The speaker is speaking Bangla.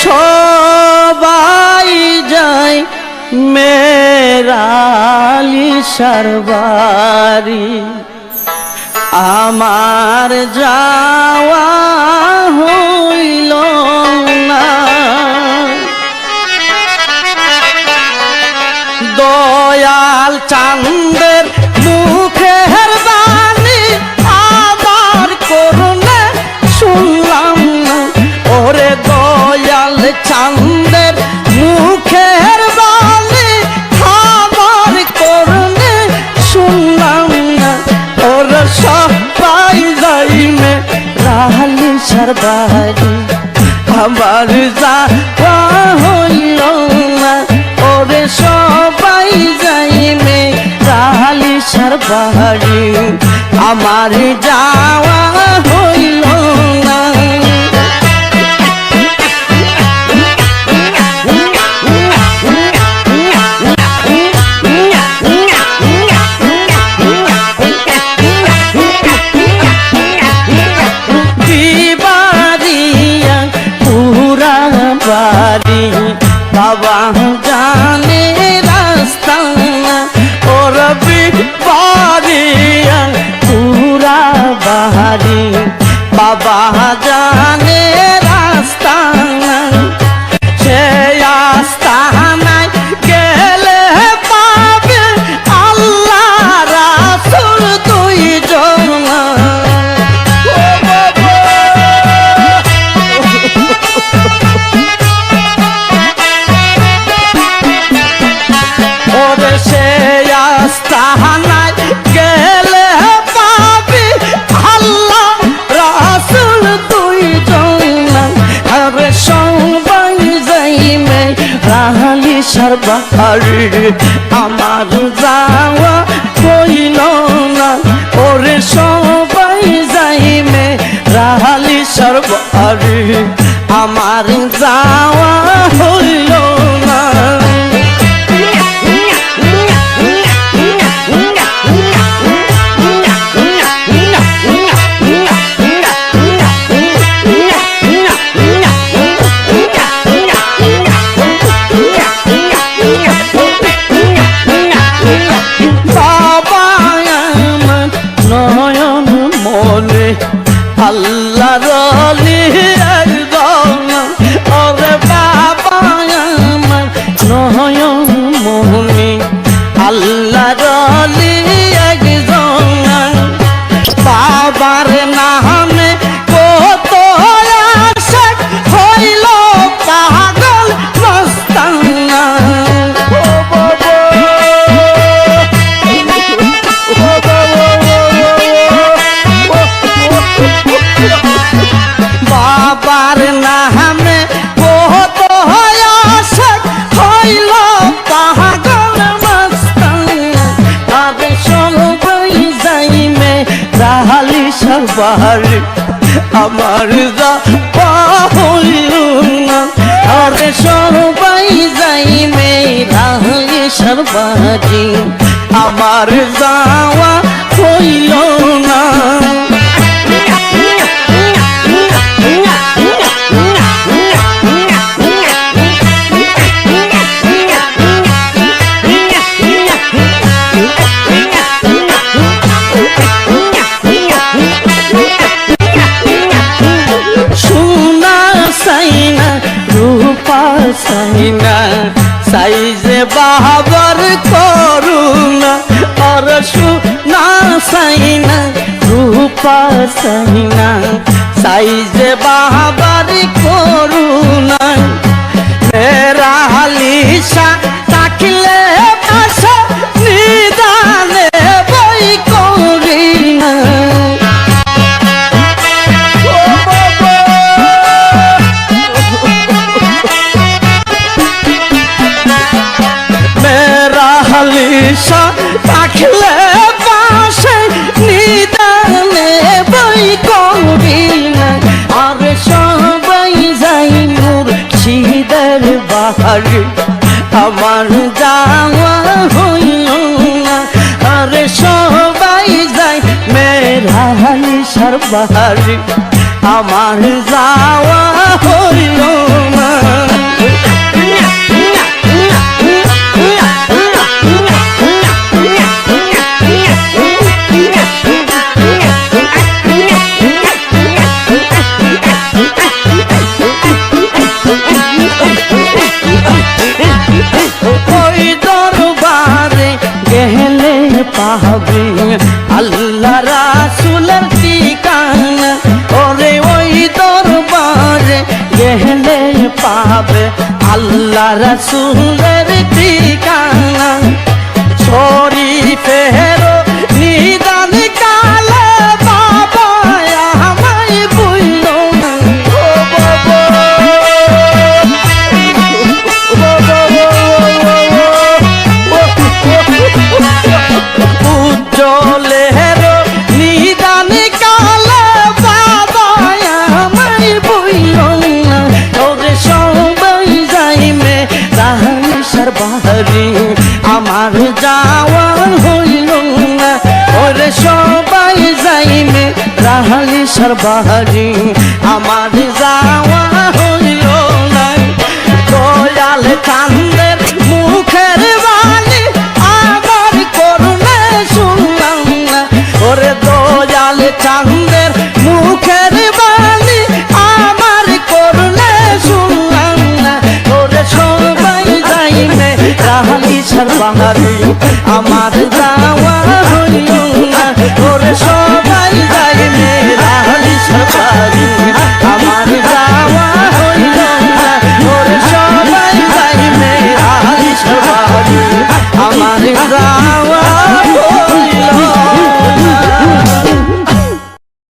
সবাই যায় মেরালিশার বাড়ি, আমার যাওয়া হইল না। দয়াল চাঁদের মুখের বাণী আমার করুণে শুনলাম না। ওরে দয়াল চাঁদের মুখের বাণী আমার করুণে শুনলাম না। ওরে সবাই যাই মেরালিশার বাড়ি, আমার যাওয়া হইল না। ওরে সবাই যাই মেরালিশার বাড়ি, আমার যাওয়া হইল না। বাড়ি বাবা জানে রাস্তা, ওর বাড়ি পুরা বাড়ি বাবা জানে রাস্তা। সে রাস্তা নাই গেলে পাবে আল্লাহ রাসূল দুইজন। সে আস্তানায় গেলে পাবি আল্লাহ রাসূল দুইজন। আরে সবাই যাই মেরালিশার বাড়ি, আমার যাওয়া হইল না। ওরে সবাই যাই মেরালিশার বাড়ি, আমার যাওয়া হইল না। আল্লাহর ওলি একজন, ওরে বাবা আমার নয়ন মনি। আল্লাহর ওলি একজন, বাবার নামে কত আশিক হইল পাগল মস্তানা। বাবার নামে কত আশিক হইল পাগল মস্তানা। আরে সবাই যাই মেরালিশার বাড়ি, আমার যাওয়া হইল না। আরে সবাই যাই মেরালিশার বাড়ি, আমার যাওয়া হইল না। সোনা সাইনা রূপা সাইনা সাইজে বাহাবার করুণা। আর সোনা সাইনা রূপা সাইনা সাইজে বাহাবার করুণা। মেরালিশা থাকলে পাশে নিদানে বই করি না। মেরালিশা থাকলে পাশে নিদানে বই করি না। আর সবাই যাই মুর্শিদের বাড়ি, আমার যাওয়া হইল না। আরে সবাই যাই মেরালিশার বাড়ি, আমার যাওয়া হইল না। ওই দরবারে গেলে পাবে আল্লাহ রাসূলের ঠিকানা, ওরে ওই দরবারে গেলে পাবে আল্লাহ রাসূলের ঠিকানা। শরীফের নিদান কালে বাবা আমায় বইল না, ও বাবা উজ্জ্বলের নিদান কালে বাবা আমায় বইল না। ওরে সবাই যাইমে রাহালিসার বাড়ি আমার যাওয়া হইল না। ওরে সবাই যাইমে রাহালিসার বাড়ি আমার যাওয়া হইল না। দয়াল কান্দের মুখের বাণী আমার করুণে শুনলাম না, ওরে দয়াল কান্দের মুখের বাণী আমার করুণে শুনলাম না। ওরে সবাই যাইমে রাহালিসার বাড়ি আমার যাওয়া হইল না। ওরে সবাই যাইমে রাহালিসার বাড়ি আমার যাওয়া হইল না। ওরে সবাই যাইমে রাহালিসার বাড়ি আমার যাওয়া